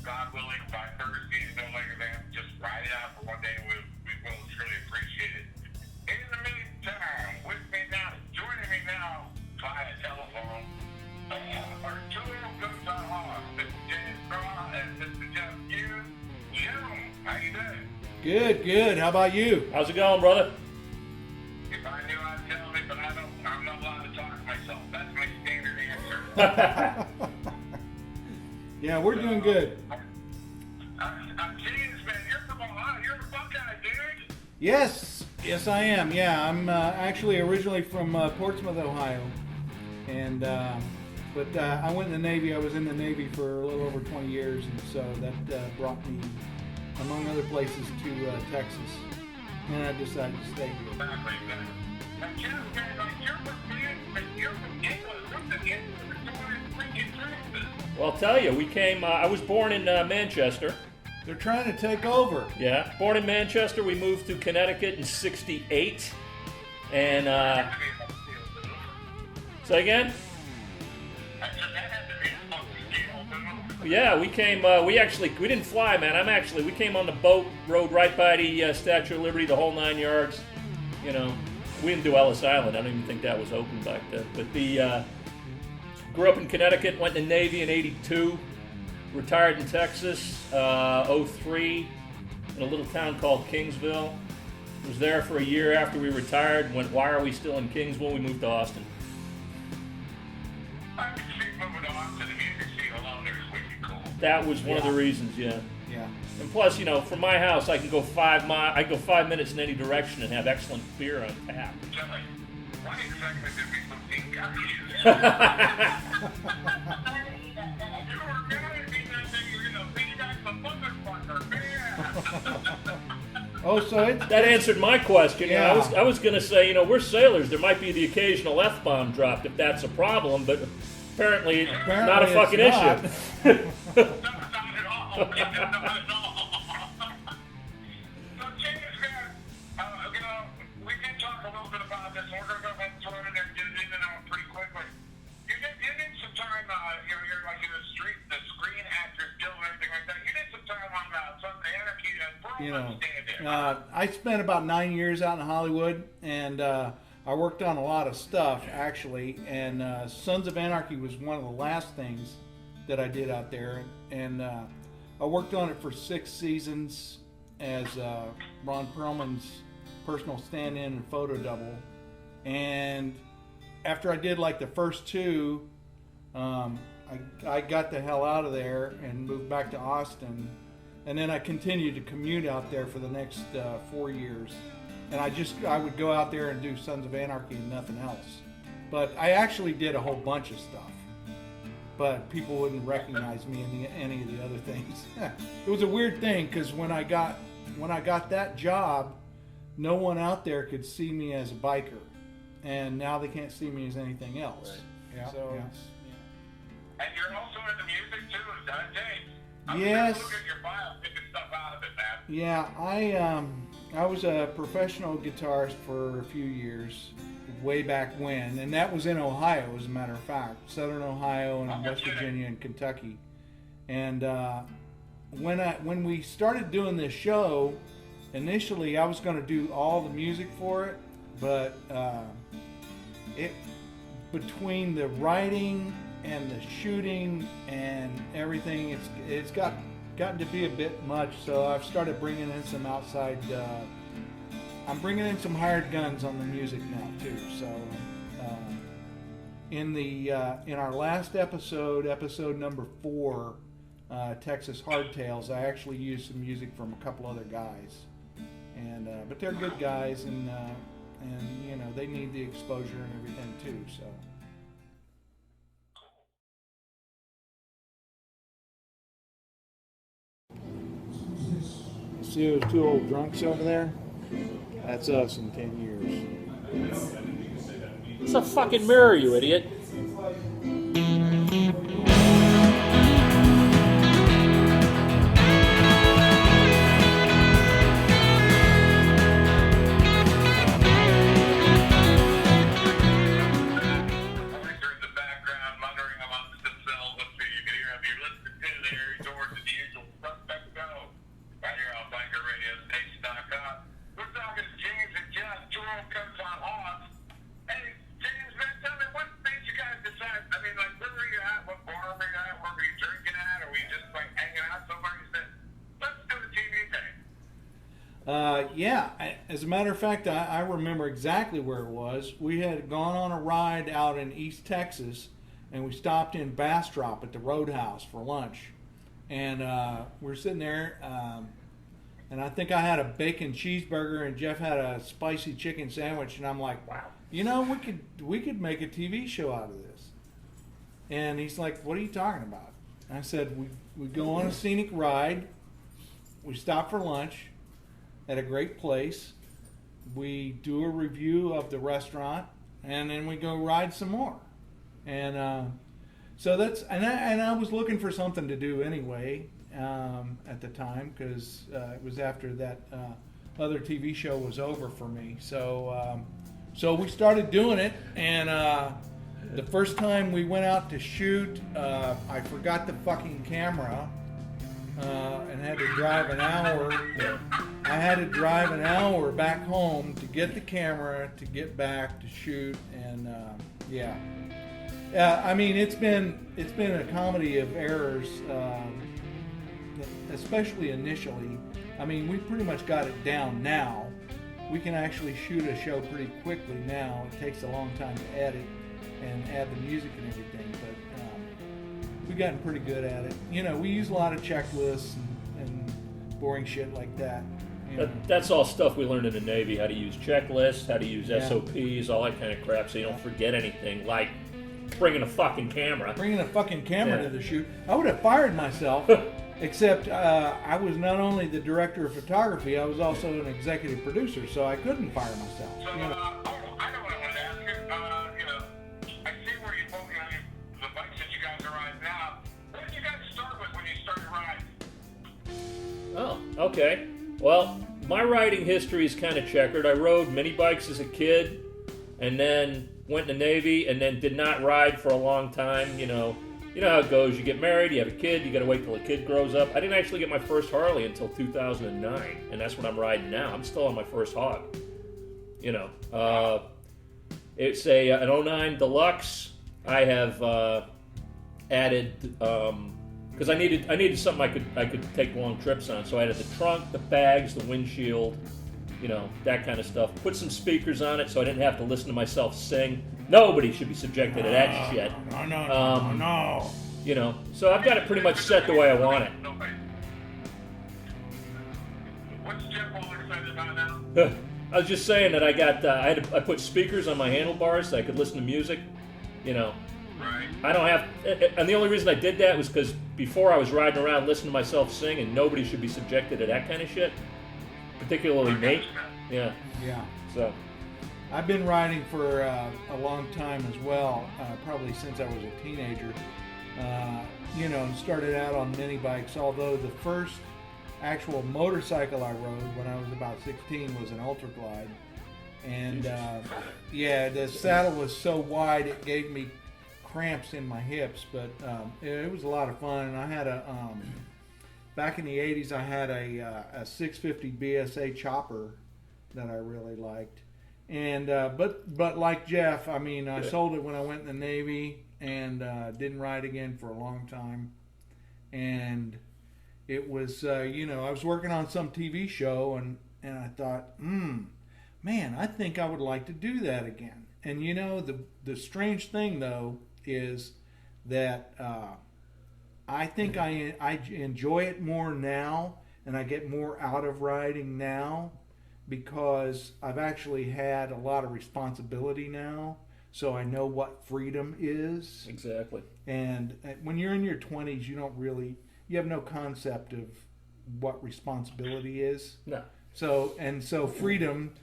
God willing, by Thursday, no later than just ride it out for one day. We will truly appreciate it. In the meantime, with me now, joining me now via telephone, are two Old Goats On Hogs, Mr. James Straw and Mr. Jeff Hughes. Jim, how you doing? Good. How about you? How's it going, brother? If I knew, I'd tell me, but I'm not allowed to talk to myself. That's my standard answer. Yeah, we're doing good. James, man, you're from Ohio. You're a Buckeye, dude. Yes, I am. Yeah, I'm actually originally from Portsmouth, Ohio, and but I went in the Navy. I was in the Navy for a little over 20 years, and so that brought me, among other places, to Texas, and I decided to stay here. Exactly. Now, Jeff, man, like, you're from England. What's the England? Freaking Texas. Well, I'll tell you, we came, I was born in Manchester. They're trying to take over. Yeah, born in Manchester. We moved to Connecticut in '68. And, say again? Yeah, we came, we didn't fly, man. We came on the boat, rode right by the Statue of Liberty, the whole 9 yards. You know, we didn't do Ellis Island. I don't even think that was open back then. But grew up in Connecticut, went in the Navy in '82, retired in Texas, '03, in a little town called Kingsville. Was there for a year after we retired. Went, why are we still in Kingsville? We moved to Austin. I can see moving to Austin, the music scene alone there is wicked cool. That was one of the reasons, yeah. Yeah. And plus, you know, from my house, I can go 5 minutes in any direction and have excellent beer on tap. Jelly, why exactly did we put pink got you? You were going to be that thing, you know, pink got the motherfucker, man. Oh, so it's That answered my question. Yeah. You know, I was going to say, you know, we're sailors. There might be the occasional F-bomb dropped if that's a problem, but apparently not a it's fucking not. issue. No, not at all. Not at all. So, James, man, you know, we did talk a little bit about this. We're going to go ahead and throw it in there and get it in and out pretty quickly. You did some time, you're like in the screen actors guild and everything like that. You did some time on Sons of Anarchy and you know, stand-in. I spent about 9 years out in Hollywood, and I worked on a lot of stuff, actually, and Sons of Anarchy was one of the last things that I did out there, and I worked on it for 6 seasons as Ron Perlman's personal stand-in and photo double, and after I did like the first 2, I got the hell out of there and moved back to Austin. And then I continued to commute out there for the next 4 years. And I would go out there and do Sons of Anarchy and nothing else. But I actually did a whole bunch of stuff. But people wouldn't recognize me in any of the other things. It was a weird thing because when I got that job, no one out there could see me as a biker. And now they can't see me as anything else. Right. Yeah. And you're also into music too, James. Yes. Look at your bio, picking stuff out of it, man. Yeah, I was a professional guitarist for a few years, way back when, and that was in Ohio, as a matter of fact, Southern Ohio and West Virginia and Kentucky. And when we started doing this show, initially I was going to do all the music for it, but between the writing and the shooting and everything, it's gotten to be a bit much. So I've started bringing in some outside. I'm bringing in some hired guns on the music now too. So in our last episode number 4, Texas Hardtails, I actually used some music from a couple other guys, and but they're good guys, and you know they need the exposure and everything too. So. See those 2 old drunks over there? That's us in 10 years. It's a fucking mirror, you idiot. Voice are in the background muttering amongst themselves. Let's see, you can hear them. You're listening to the Harry George and the usual Yeah, as a matter of fact, I remember exactly where it was. We had gone on a ride out in East Texas, and we stopped in Bastrop at the Roadhouse for lunch. And we were sitting there, and I think I had a bacon cheeseburger, and Jeff had a spicy chicken sandwich, and I'm like, Wow. you know, we could make a TV show out of this. And he's like, what are you talking about? And I said, we go on a scenic ride, we stop for lunch at a great place, we do a review of the restaurant, and then we go ride some more. And so that's, and I was looking for something to do anyway at the time, because it was after that other TV show was over for me. So so we started doing it, and the first time we went out to shoot, I forgot the fucking camera and had to drive an hour. I had to drive an hour back home to get the camera, to get back to shoot, and yeah. I mean, it's been a comedy of errors, especially initially. I mean, we pretty much got it down now. We can actually shoot a show pretty quickly now. It takes a long time to edit and add the music and everything, but we've gotten pretty good at it. You know, we use a lot of checklists and boring shit like that. That's all stuff we learned in the Navy, how to use checklists, how to use Yeah. SOPs, all that kind of crap, so you don't forget anything, like bringing a fucking camera. Bringing a fucking camera Yeah. to the shoot. I would have fired myself, except I was not only the director of photography, I was also an executive producer, so I couldn't fire myself. So, You know? I know what I wanted to ask you. You know, I see where you both got the bikes that you guys are riding now. What did you guys start with when you started riding? Oh, okay. Well, my riding history is kind of checkered. I rode mini bikes as a kid, and then went in the Navy, and then did not ride for a long time. You know how it goes. You get married, you have a kid, you got to wait till the kid grows up. I didn't actually get my first Harley until 2009, and that's what I'm riding now. I'm still on my first hog. You know, it's an 09 Deluxe. I have added because I needed something I could take long trips on. So I added the trunk, the bags, the windshield, you know, that kind of stuff. Put some speakers on it so I didn't have to listen to myself sing. Nobody should be subjected to that shit. No. You know, so I've got it pretty much set the way I want it. Nobody. What's Jeff all excited about now? I was just saying that I put speakers on my handlebars so I could listen to music. You know, Right. I don't have, and the only reason I did that was because before I was riding around listening to myself sing, and nobody should be subjected to that kind of shit, particularly me. Yeah. Yeah. So. I've been riding for a long time as well, probably since I was a teenager. You know, started out on mini bikes, although the first actual motorcycle I rode when I was about 16 was an Ultra Glide. And yeah, the saddle was so wide it gave me cramps in my hips, but it was a lot of fun. And I had back in the 80s, I had a 650 BSA chopper that I really liked. And but like Jeff, I mean, I sold it when I went in the Navy and didn't ride again for a long time. And it was, you know, I was working on some TV show, and I thought, man, I think I would like to do that again. And you know, the strange thing though is that I think I enjoy it more now, and I get more out of riding now, because I've actually had a lot of responsibility now, so I know what freedom is. Exactly. And when you're in your 20s, you have no concept of what responsibility is. No. So freedom,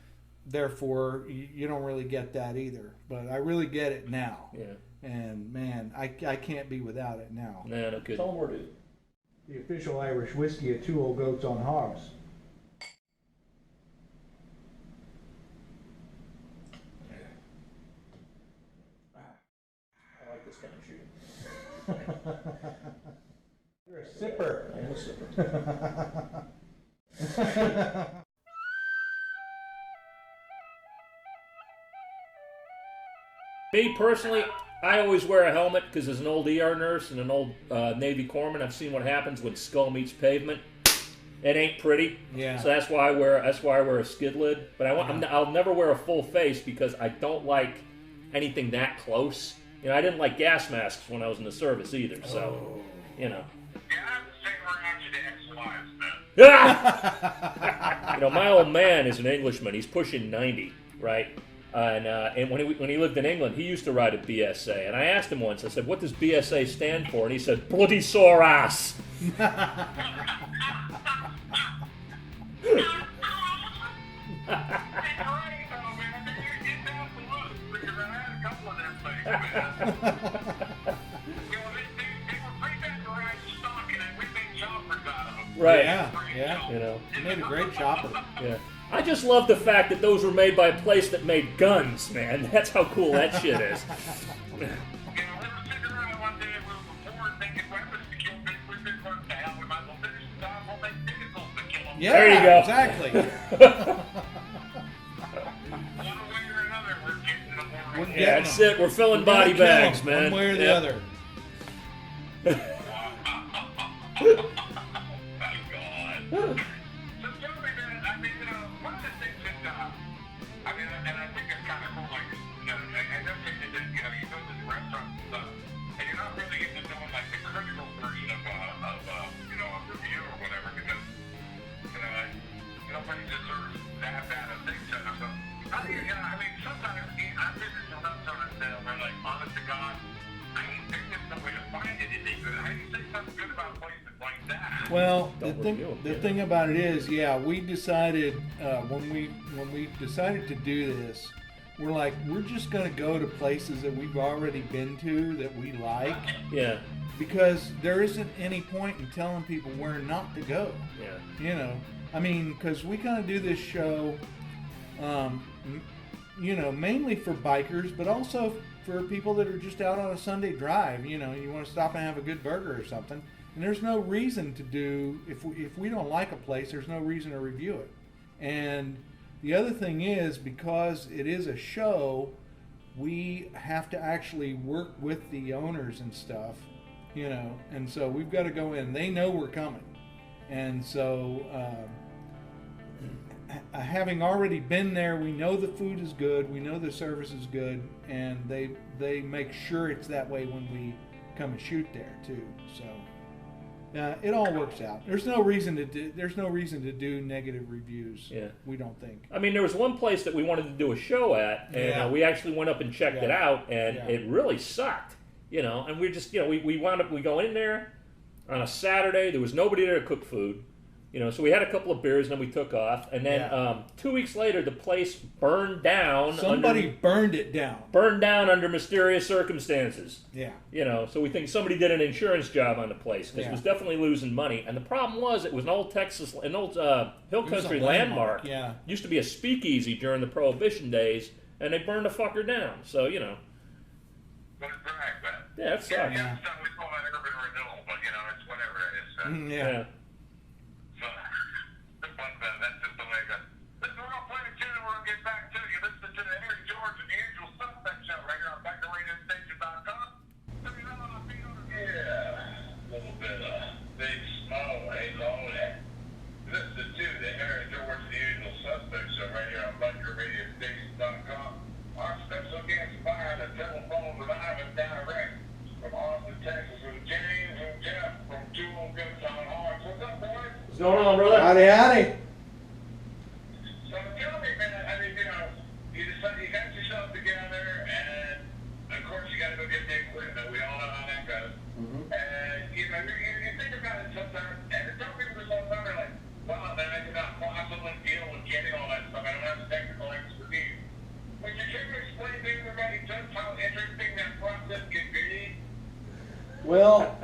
therefore, you don't really get that either. But I really get it now. Yeah. And man, I can't be without it now. No, no good. The official Irish whiskey of Two Old Goats on Hogs. I like this kind of shooting. You're a sipper. I am a sipper. Me personally, I always wear a helmet because as an old ER nurse and an old Navy corpsman, I've seen what happens when skull meets pavement. It ain't pretty. Yeah. So that's why I wear a skid lid. But I'll never wear a full face because I don't like anything that close. You know, I didn't like gas masks when I was in the service either. So, you know. Yeah, I'm the same around you to ex-wives, man. You know, my old man is an Englishman. He's pushing 90, right? And when he lived in England, he used to ride a BSA. And I asked him once, I said, what does BSA stand for? And he said, bloody sore ass. Right. Yeah. You know. He made a great chopper. Yeah. I just love the fact that those were made by a place that made guns, man. That's how cool that shit is. Yeah, there you go. Exactly. Yeah, that's it. We're filling body bags, man. One way or the other. Well, the thing about it is, yeah, we decided when we decided to do this, we're like, we're just going to go to places that we've already been to that we like. Yeah. Because there isn't any point in telling people where not to go. Yeah. You know, I mean, because we kind of do this show, you know, mainly for bikers, but also for people that are just out on a Sunday drive. You know, you want to stop and have a good burger or something. And there's no reason to do, if we don't like a place, there's no reason to review it. And the other thing is, because it is a show, we have to actually work with the owners and stuff, you know, and so we've got to go in. They know we're coming. And so having already been there, we know the food is good, we know the service is good, and they make sure it's that way when we come and shoot there too. So it all works out. There's no reason to do negative reviews. Yeah. We don't think. I mean, there was one place that we wanted to do a show at, and we actually went up and checked it out, and it really sucked. You know, and we just, you know, we wound up, we go in there on a Saturday. There was nobody there to cook food. You know, so we had a couple of beers, and then we took off. And then 2 weeks later, the place burned down. Somebody burned it down. Burned down under mysterious circumstances. Yeah. You know, so we think somebody did an insurance job on the place because it was definitely losing money. And the problem was, it was an old hill country landmark. Yeah. Used to be a speakeasy during the Prohibition days, and they burned the fucker down. So, you know. What a drag, man. Yeah, it sucks. Yeah, we call that urban renewal, but you know, it's whatever it is. So. Yeah. So, that's just the way it goes. Listen, we're going to play a tune and we're going to get back to you. Listen to the Harry George and Angel Suspect Show right here on BikeRadioStation.com. Yeah, a little bit of Big Smoke, ain't all that. Listen to the Harry George and Angel Suspect Show right here on BikeRadioStation.com. Our special guest via the telephone live and direct from Austin, Texas, with James and Jeff from Old Goats On Hogs. What's up, boys? What's going on, brother? Howdy. So tell me, man, I mean, you know, you got yourself together, and of course you got to go get the equipment. We all know how that goes. Mm-hmm. And, you know, you think about it sometimes, and some people are sometimes like, wow, man, I cannot possibly deal with getting all that stuff. I don't have the technical expertise. Would you care to explain to everybody just how interesting that process can be? Well,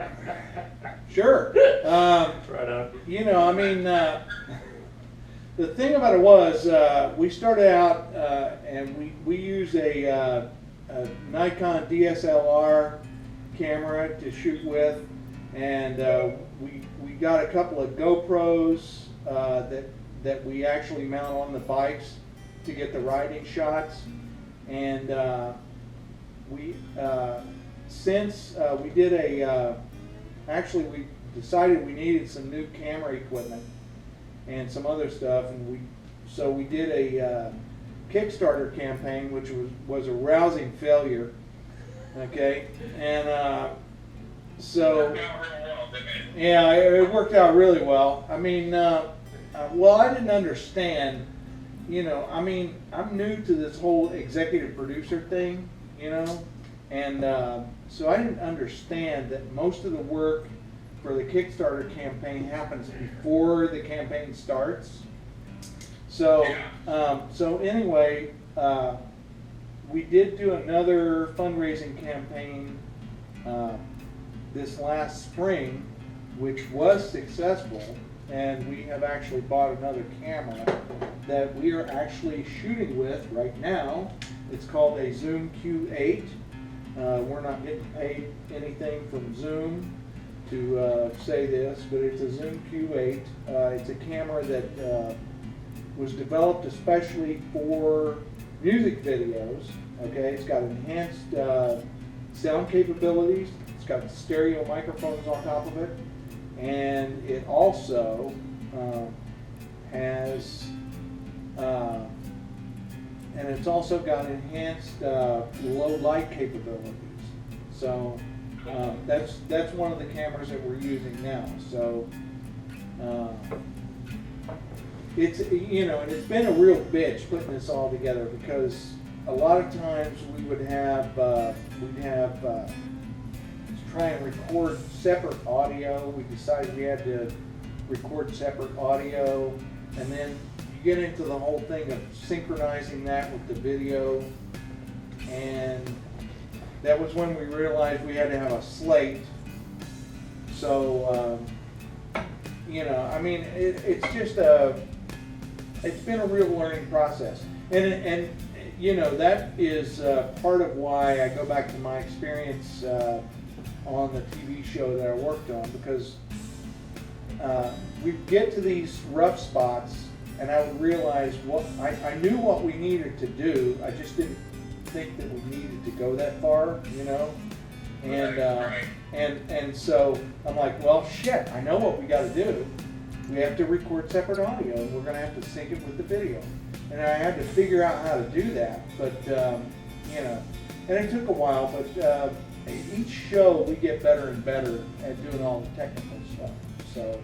sure. Right on. You know, I mean, the thing about it was, we started out and we use a Nikon DSLR camera to shoot with, and we got a couple of GoPros that we actually mount on the bikes to get the riding shots, and since we did actually we decided we needed some new camera equipment, and some other stuff, and we did a Kickstarter campaign, which was a rousing failure. Okay, and so yeah, it worked out really well. I mean, well, I didn't understand. You know, I mean, I'm new to this whole executive producer thing, you know, and so I didn't understand that most of the work for the Kickstarter campaign happens before the campaign starts. So, so anyway, we did do another fundraising campaign this last spring, which was successful, and we have actually bought another camera that we are actually shooting with right now. It's called a Zoom Q8. We're not getting paid anything from Zoom to say this, but it's a Zoom Q8. It's a camera that was developed especially for music videos. Okay, it's got enhanced sound capabilities. It's got stereo microphones on top of it, and it also has and it's also got enhanced low light capabilities. So that's one of the cameras that we're using now. So it's, you know, and it's been a real bitch putting this all together, because a lot of times we would have try and record separate audio. We decided we had to record separate audio, and then you get into the whole thing of synchronizing that with the video, and that was when we realized we had to have a slate. So you know, I mean, it's just it's been a real learning process, and you know, that is part of why I go back to my experience on the TV show that I worked on, because we get to these rough spots, and I would realize what I knew what we needed to do. I just didn't think that we needed to go that far, you know. And and so I'm like, well, shit, I know what we got to do. We have to record separate audio, and we're going to have to sync it with the video. And I had to figure out how to do that, but you know, and it took a while, but each show we get better and better at doing all the technical stuff. So.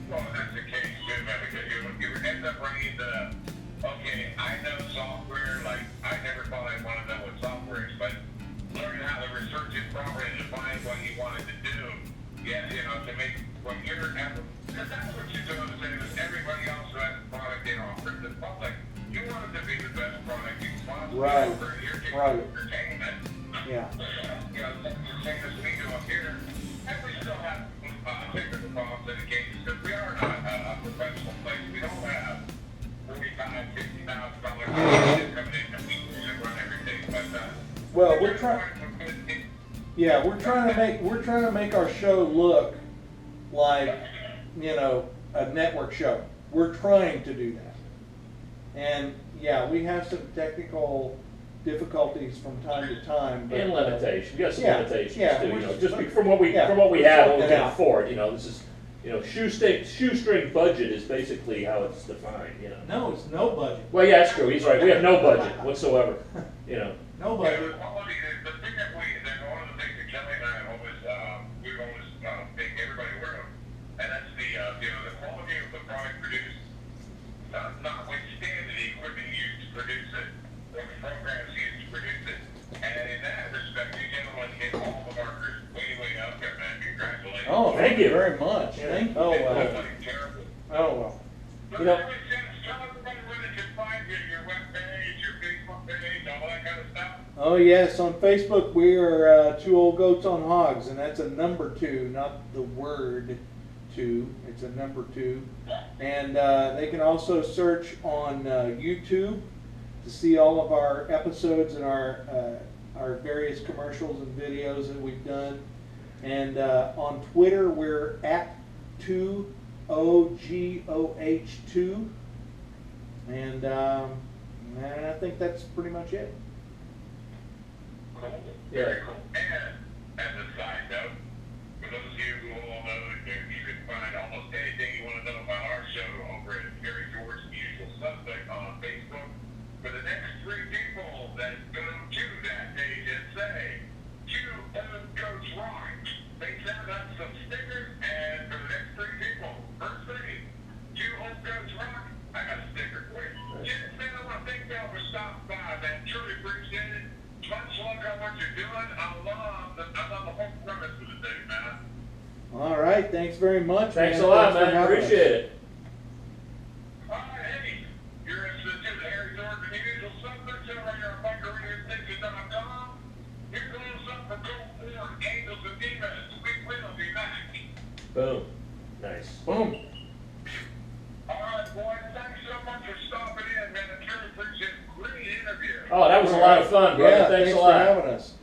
Well, that's the case too, man, because you end up running into, okay, I know software, like, I never thought I'd want to know what software is, but learning how to research it properly and define what you wanted to do, yeah, you know, to make what you're, because that's what you're doing, the same as everybody else who has a product they offer to the public. You want it to be the best product you can possibly offer, and you're getting entertainment. Yeah. You know, the same as we do up here, and we still have technical problems in the cases, because we are not a professional place. We don't have $45,000, $50,000 coming in and run everything. But well, we're trying. Yeah, we're trying to make our show look like, you know, a network show. We're trying to do that, and yeah, we have some technical difficulties from time to time, but, and limitations. You got some limitations too. You know, just from what we have, what we can afford. You know, this is, you know, shoestring budget is basically how it's defined. You know. No, it's no budget. Well, yeah, that's true. He's right. We have no budget whatsoever. You know. No budget. The thing that one of the things that Kelly and I we've always make everybody aware of, and that's the you know, the quality of the product produced, notwithstanding the equipment used to produce it, or the programs used to produce it. And in that respect, you gentlemen hit all the markers way up there, man. Congratulations. Oh, thank you very much. Yeah. Thank you. Oh, well. Oh, well. But you know, tell everybody where they can find your web page, your Facebook page, all that kind of stuff. Oh yes, on Facebook we are Two Old Goats on Hogs, and that's a number 2, not the word 2. It's a number 2, and they can also search on YouTube to see all of our episodes and our various commercials and videos that we've done, and on Twitter we're at 2OGOH2, and I think that's pretty much it. Cool. Yeah. Very cool. And as a side note, for those of you who all know that you can find almost anything you want to know about our show over at right. Thanks very much. Thanks man. a lot, Thanks for man. having us. Appreciate it. Hey, you're listening to the Harry Jordan Usual Suspects over here on BunkerRadioStation.com. Here goes something for Gold Born, Angels and Demons. We will be back. Boom. Nice. Boom. All right, boys. Thanks so much for stopping in, man. I truly appreciate it. Great interview. Oh, that was a lot of fun, brother. Yeah, thanks a for lot. having us.